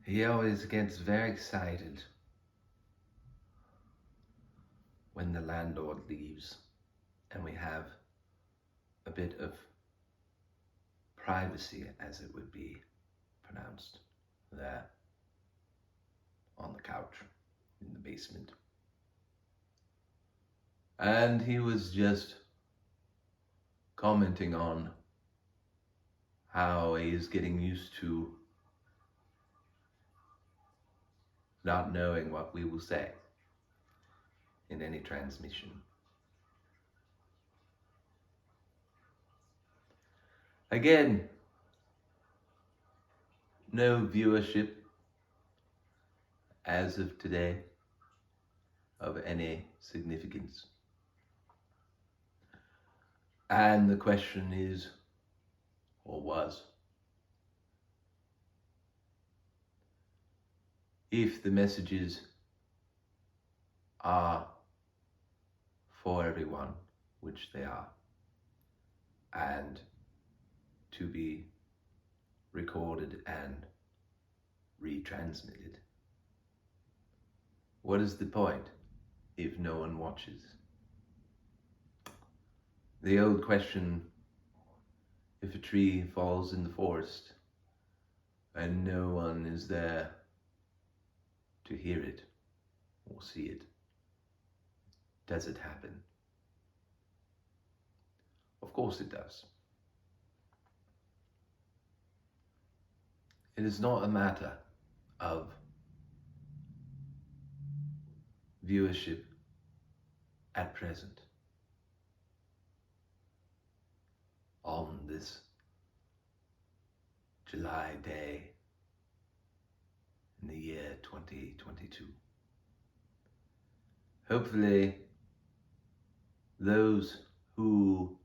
He always gets very excited when the landlord leaves and we have a bit of privacy, as it would be pronounced, there on the couch in the basement. And he was just commenting on how he's getting used to not knowing what we will say in any transmission. Again, no viewership as of today of any significance. And the question is, or was, if the messages are for everyone, which they are, and to be recorded and retransmitted, what is the point if no one watches? The old question, if a tree falls in the forest and no one is there to hear it or see it, does it happen? Of course it does. It is not a matter of viewership at present on this July day in the year 2022. Hopefully, those who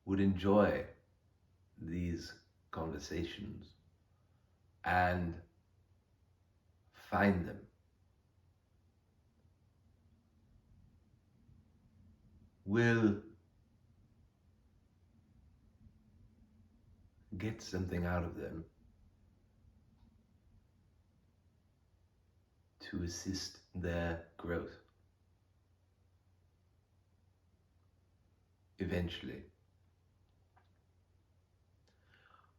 would enjoy these conversations and find them will get something out of them to assist their growth eventually.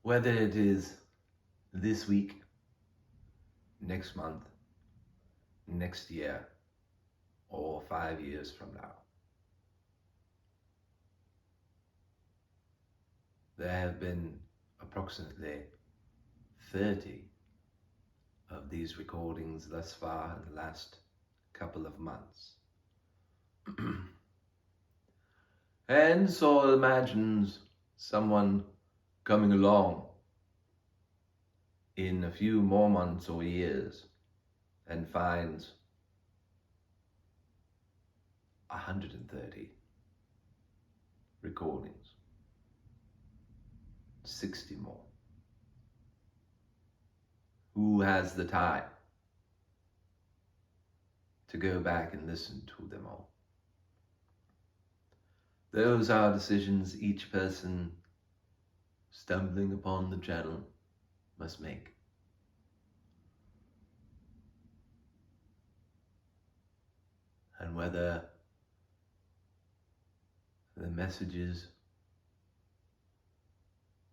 Whether it is this week, next month, next year, or 5 years from now. There have been approximately 30 of these recordings thus far in the last couple of months. And Saul imagines someone coming along in a few more months or years and finds 130 recordings, 60 more. Who has the time to go back and listen to them all? Those are decisions each person stumbling upon the channel must make. And whether the messages,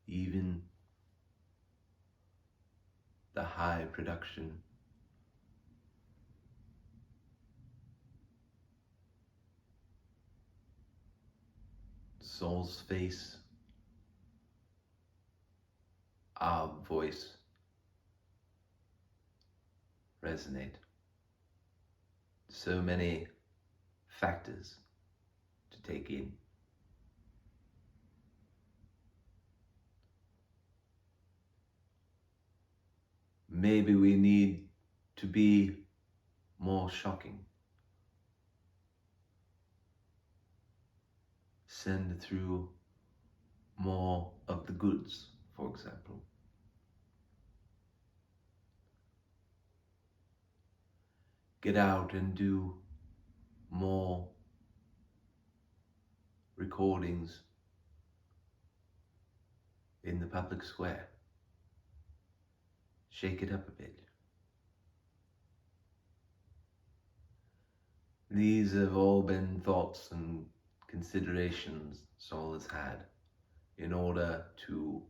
even the high production, Saul's face, our voice resonate. So many factors to take in. Maybe we need to be more shocking. Send through more of the goods, for example. Get out and do more recordings in the public square. shake it up a bit. These have all been thoughts and considerations Saul has had in order to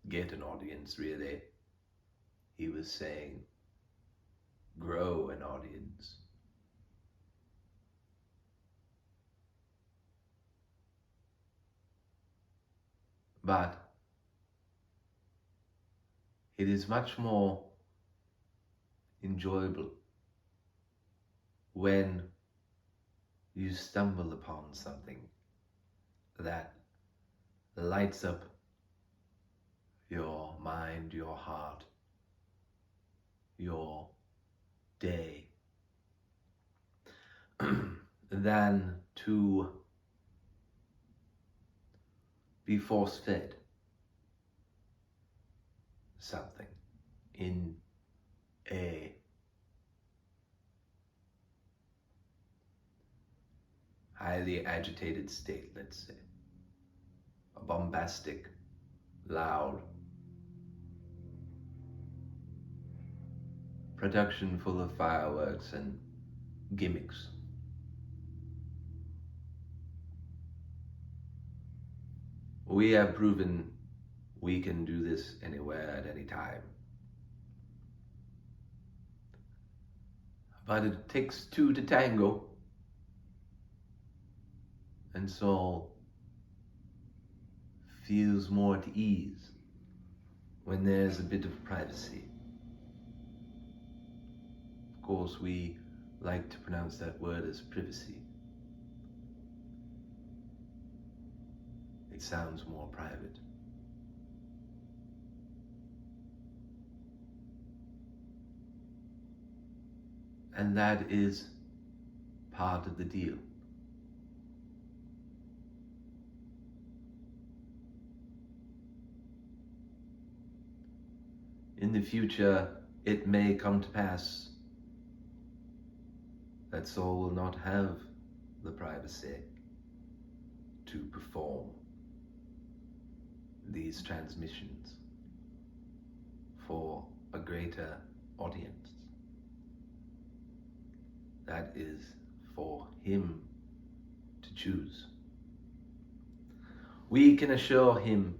get an audience, really. He was saying, grow an audience. But it is much more enjoyable when you stumble upon something that lights up your mind, your heart, your day, than to be force-fed something in a highly agitated state, let's say, a bombastic, loud production full of fireworks and gimmicks. We have proven we can do this anywhere at any time. But it takes two to tango. And Saul feels more at ease when there's a bit of privacy. Of course, we like to pronounce that word as privacy. It sounds more private. And that is part of the deal. In the future, it may come to pass that Saul will not have the privacy to perform these transmissions for a greater audience. That is for him to choose. We can assure him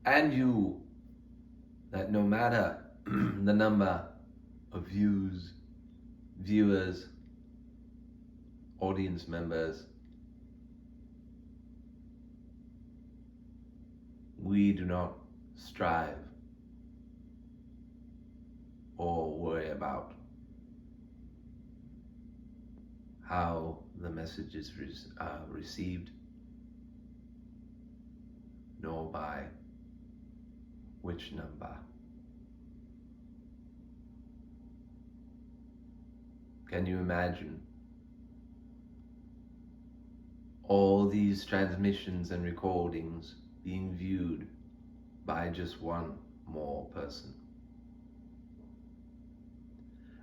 and you that no matter the number of views, viewers, audience members, we do not strive or worry about how the message is received, nor by which number. Can you imagine all these transmissions and recordings being viewed by just one more person?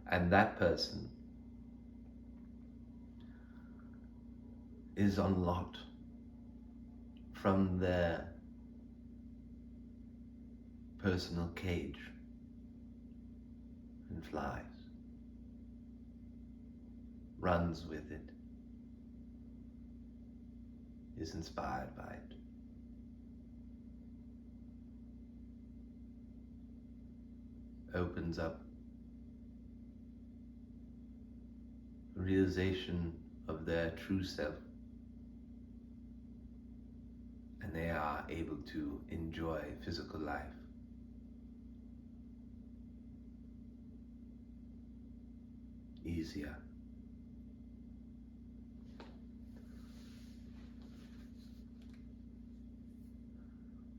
And that person is unlocked from their personal cage and flies, runs with it, is inspired by it. Opens up a realization of their true self, and they are able to enjoy physical life easier.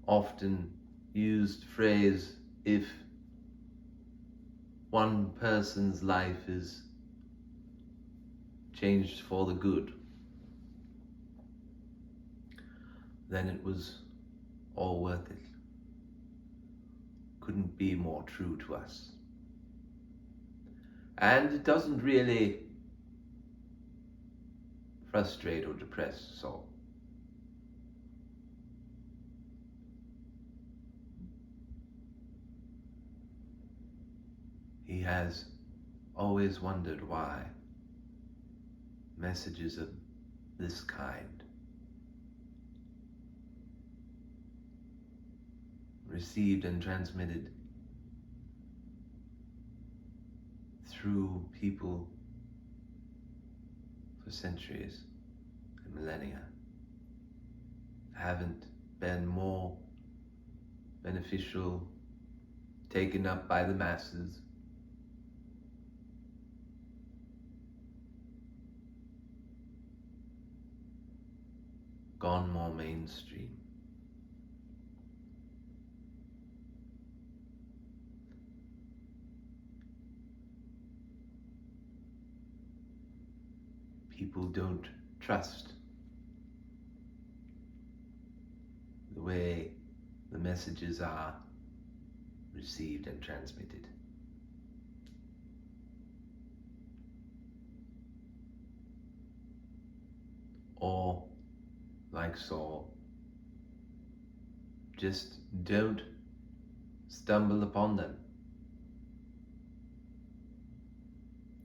Often used phrase, if one person's life is changed for the good, then it was all worth it. Couldn't be more true to us. And it doesn't really frustrate or depress Saul. He has always wondered why messages of this kind, received and transmitted through people for centuries and millennia, haven't been more beneficial, taken up by the masses, gone more mainstream. People don't trust the way the messages are received and transmitted. Or, like Saul, just don't stumble upon them.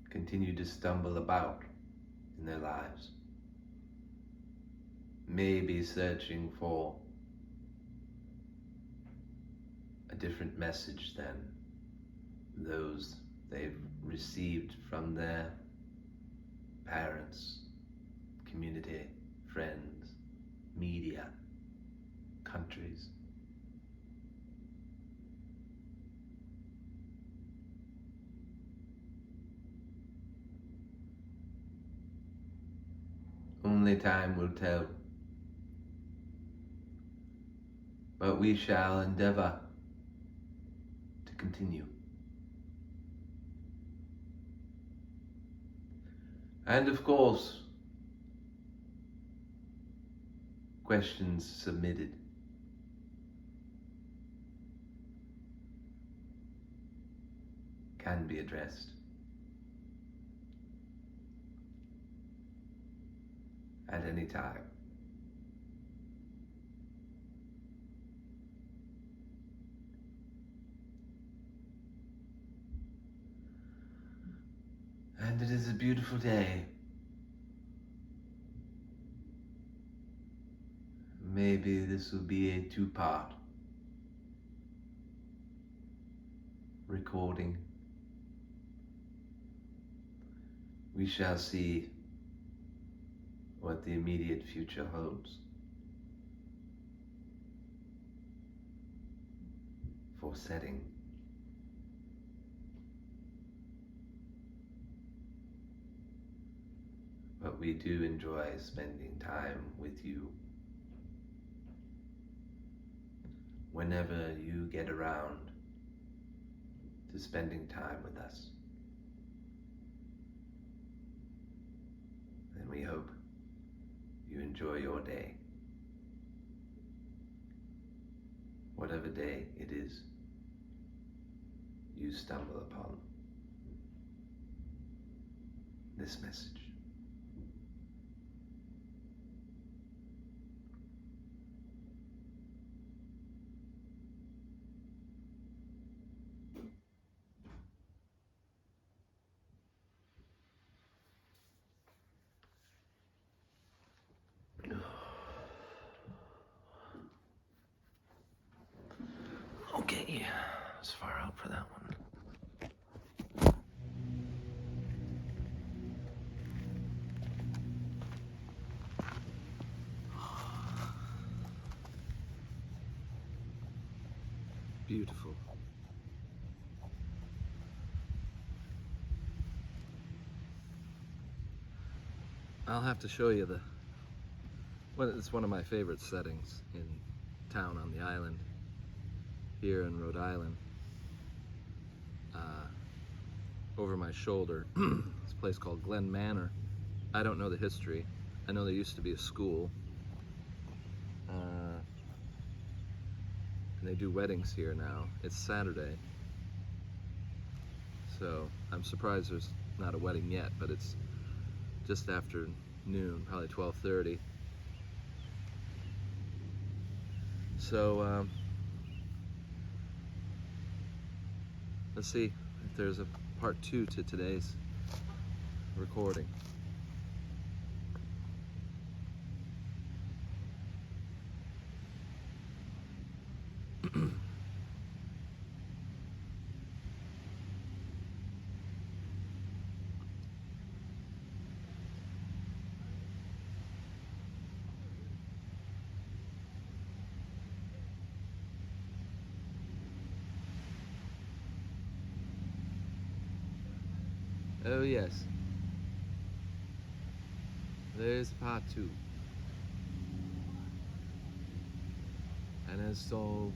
Continue to stumble about in their lives. Maybe searching for a different message than those they've received from their parents, community, friends, media, countries. Only time will tell, but we shall endeavor to continue. And of course, questions submitted can be addressed at any time. And it is a beautiful day. Maybe this will be a two-part recording. We shall see what the immediate future holds for setting. But we do enjoy spending time with you whenever you get around to spending time with us. And we hope you enjoy your day, whatever day it is you stumble upon this message. Okay, it's far out for that one. Beautiful. I'll have to show you it's one of my favorite settings in town on the island, here in Rhode Island. Over my shoulder, it's a place called Glen Manor. I don't know the history. I know there used to be a school. And they do weddings here now. It's Saturday. So I'm surprised there's not a wedding yet, but it's just after noon, probably 12:30. So let's see if there's a part 2 to today's recording. Oh yes, there's part 2. And as soul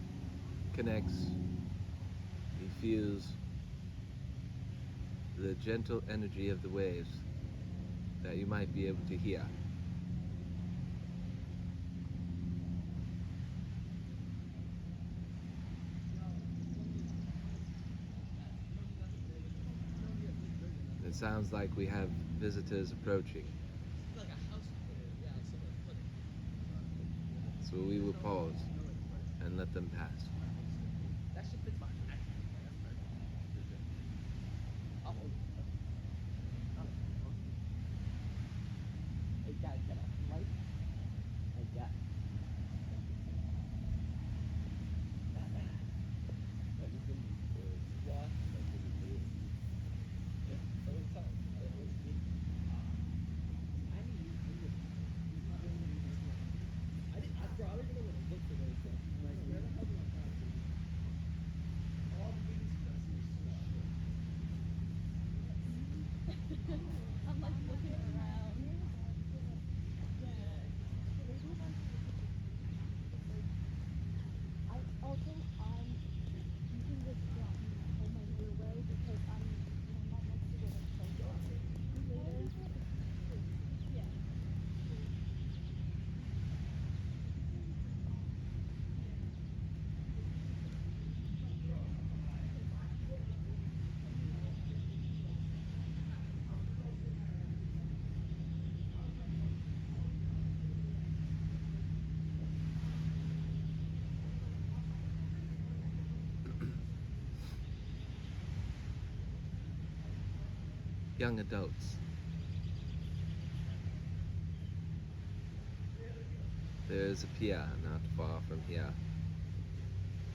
connects, he feels the gentle energy of the waves that you might be able to hear. It sounds like we have visitors approaching. So we will pause and let them pass. I'm like looking around. I also using this drum on my new way because I'm not next to where the later. Yeah. Young adults. There's a pier not far from here,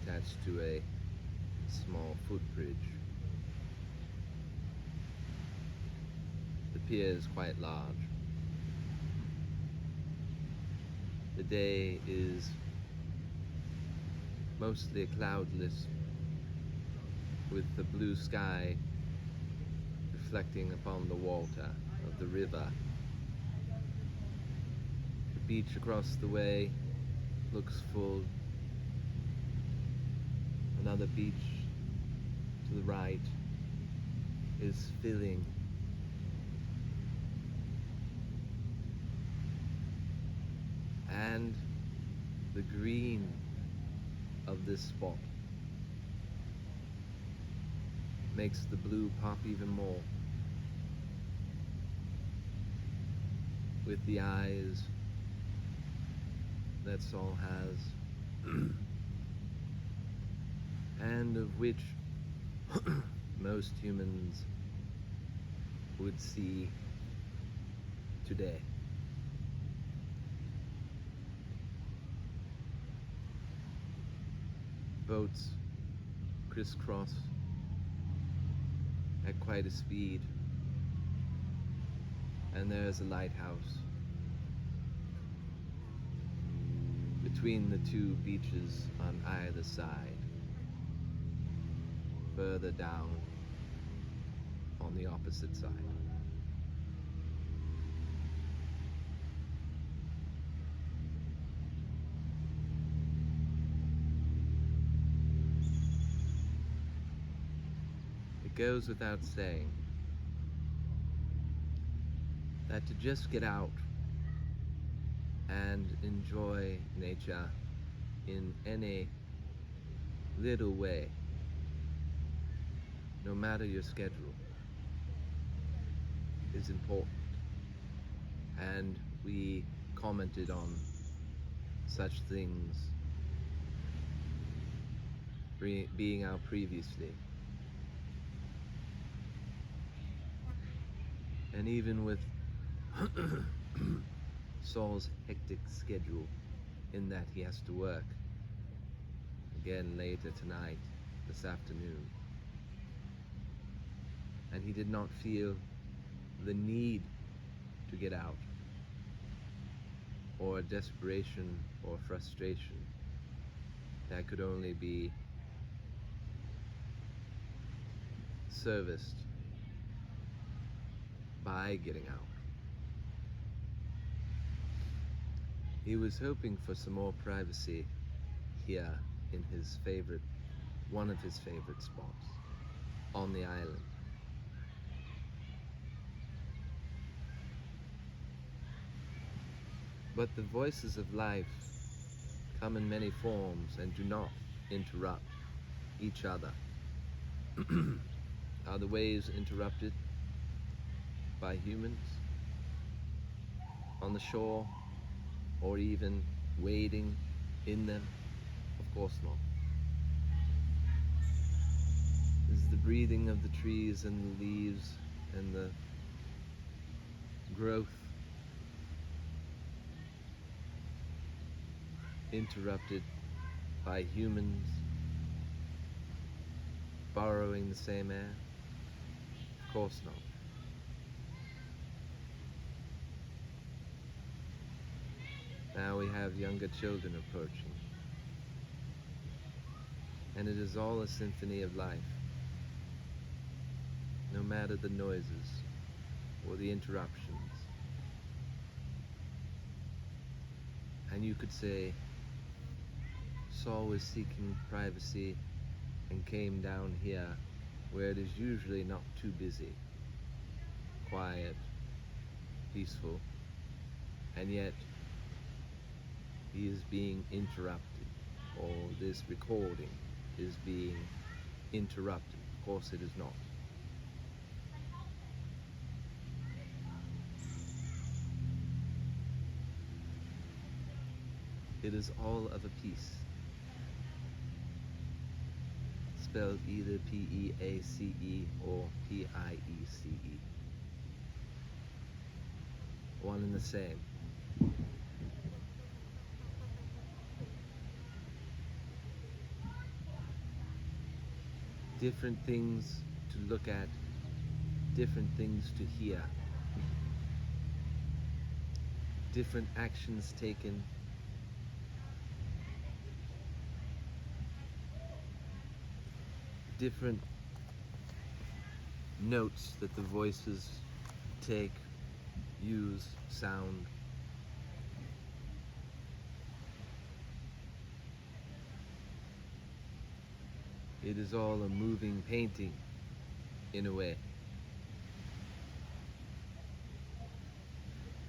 attached to a small footbridge. The pier is quite large. The day is mostly cloudless, with the blue sky reflecting upon the water of the river. The beach across the way looks full. Another beach to the right is filling. And the green of this spot makes the blue pop even more. With the eyes that Saul has, and of which most humans would see today. Boats crisscross at quite a speed, and there's a lighthouse between the two beaches on either side, further down on the opposite side. It goes without saying that to just get out and enjoy nature in any little way, no matter your schedule, is important. And we commented on such things being out previously. And even with Saul's hectic schedule, in that he has to work again later tonight, this afternoon, and he did not feel the need to get out, or a desperation or frustration that could only be serviced by getting out. He was hoping for some more privacy here in his one of his favorite spots on the island. But the voices of life come in many forms and do not interrupt each other. Are the waves interrupted by humans on the shore, or even wading in them? Of course not. Is the breathing of the trees and the leaves and the growth interrupted by humans borrowing the same air? Of course not. Now we have younger children approaching, and it is all a symphony of life, no matter the noises or the interruptions. And you could say Saul was seeking privacy and came down here where it is usually not too busy, quiet, peaceful, and yet he is being interrupted, or this recording is being interrupted. Of course it is not. It is all of a piece, spelled either P-E-A-C-E or P-I-E-C-E. One and the same. Different things to look at, different things to hear, different actions taken, different notes that the voices take, use, sound. It is all a moving painting, in a way.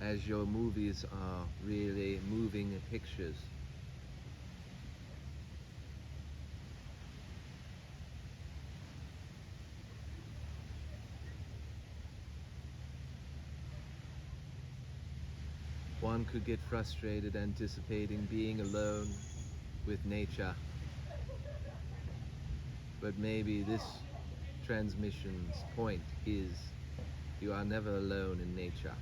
As your movies are really moving pictures. One could get frustrated anticipating being alone with nature. But maybe this transmission's point is you are never alone in nature.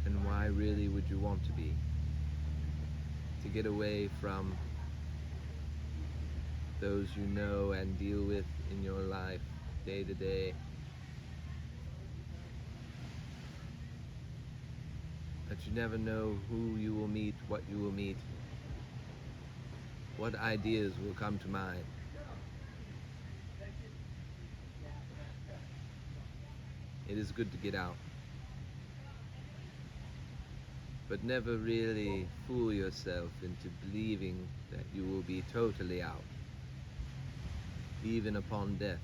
And why really would you want to be? To get away from those you know and deal with in your life day to day. That you never know who you will meet, what you will meet, what ideas will come to mind. It is good to get out, but never really fool yourself into believing that you will be totally out, even upon death.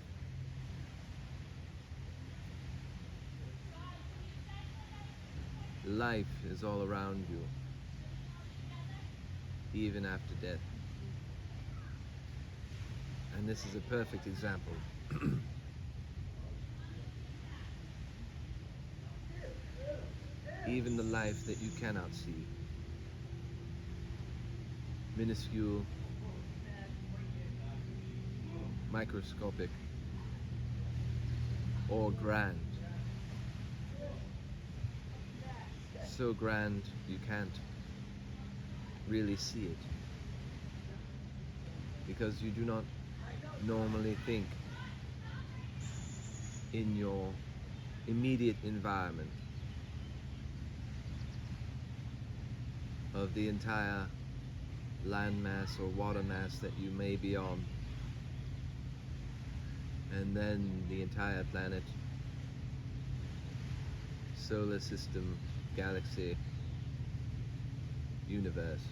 Life is all around you, even after death. And this is a perfect example. Even the life that you cannot see minuscule, microscopic, or grand. So grand you can't really see it, because you do not normally think in your immediate environment of the entire landmass or water mass that you may be on, and then the entire planet, solar system, galaxy, universe.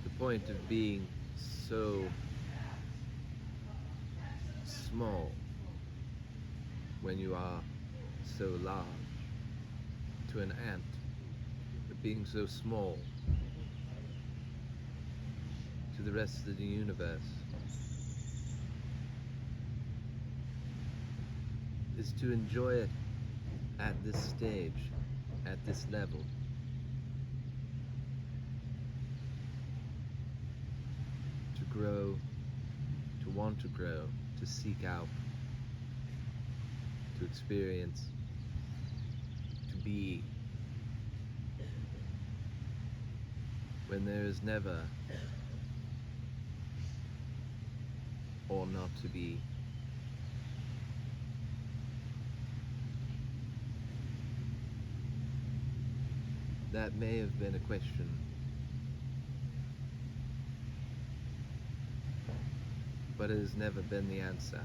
The point of being so small when you are so large to an ant, but being so small to the rest of the universe is to enjoy it at this stage, at this level. To grow, to want to grow, to seek out, to experience, to be, when there is never or not to be. That may have been a question, but it has never been the answer.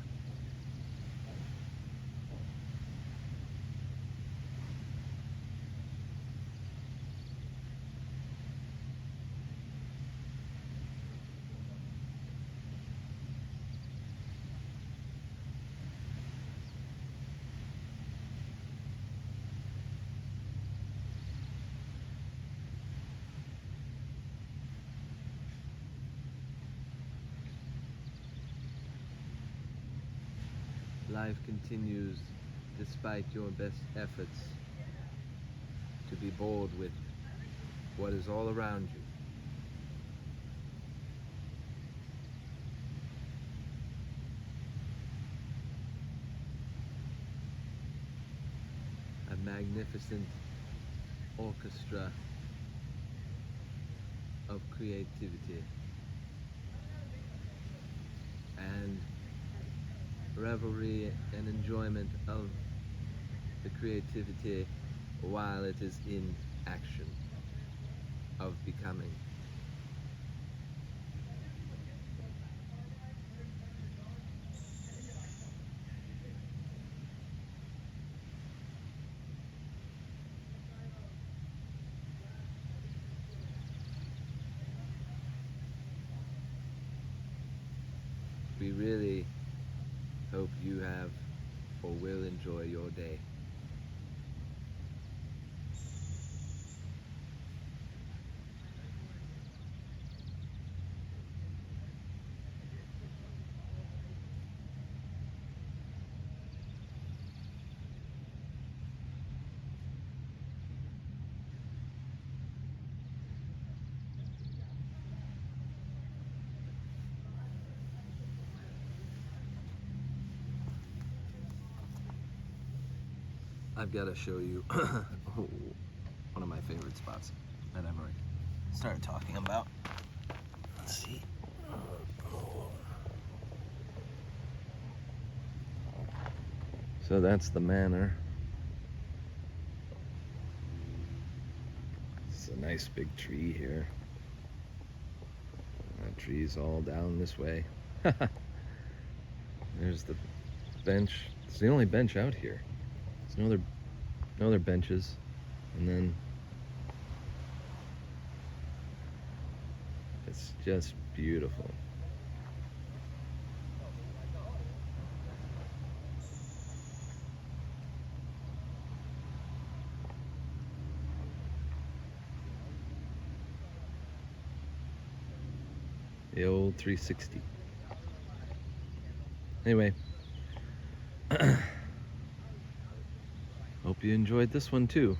Life continues despite your best efforts to be bored with what is all around you. A magnificent orchestra of creativity and revelry and enjoyment of the creativity while it is in action, of becoming. We really hope you have or will enjoy your day. I've got to show you one of my favorite spots that I've already started talking about. Let's see. So that's the manor. It's a nice big tree here. That tree's all down this way. There's the bench. It's the only bench out here. There's no other benches. And then it's just beautiful. The old 360. Anyway, hope you you enjoyed this one too.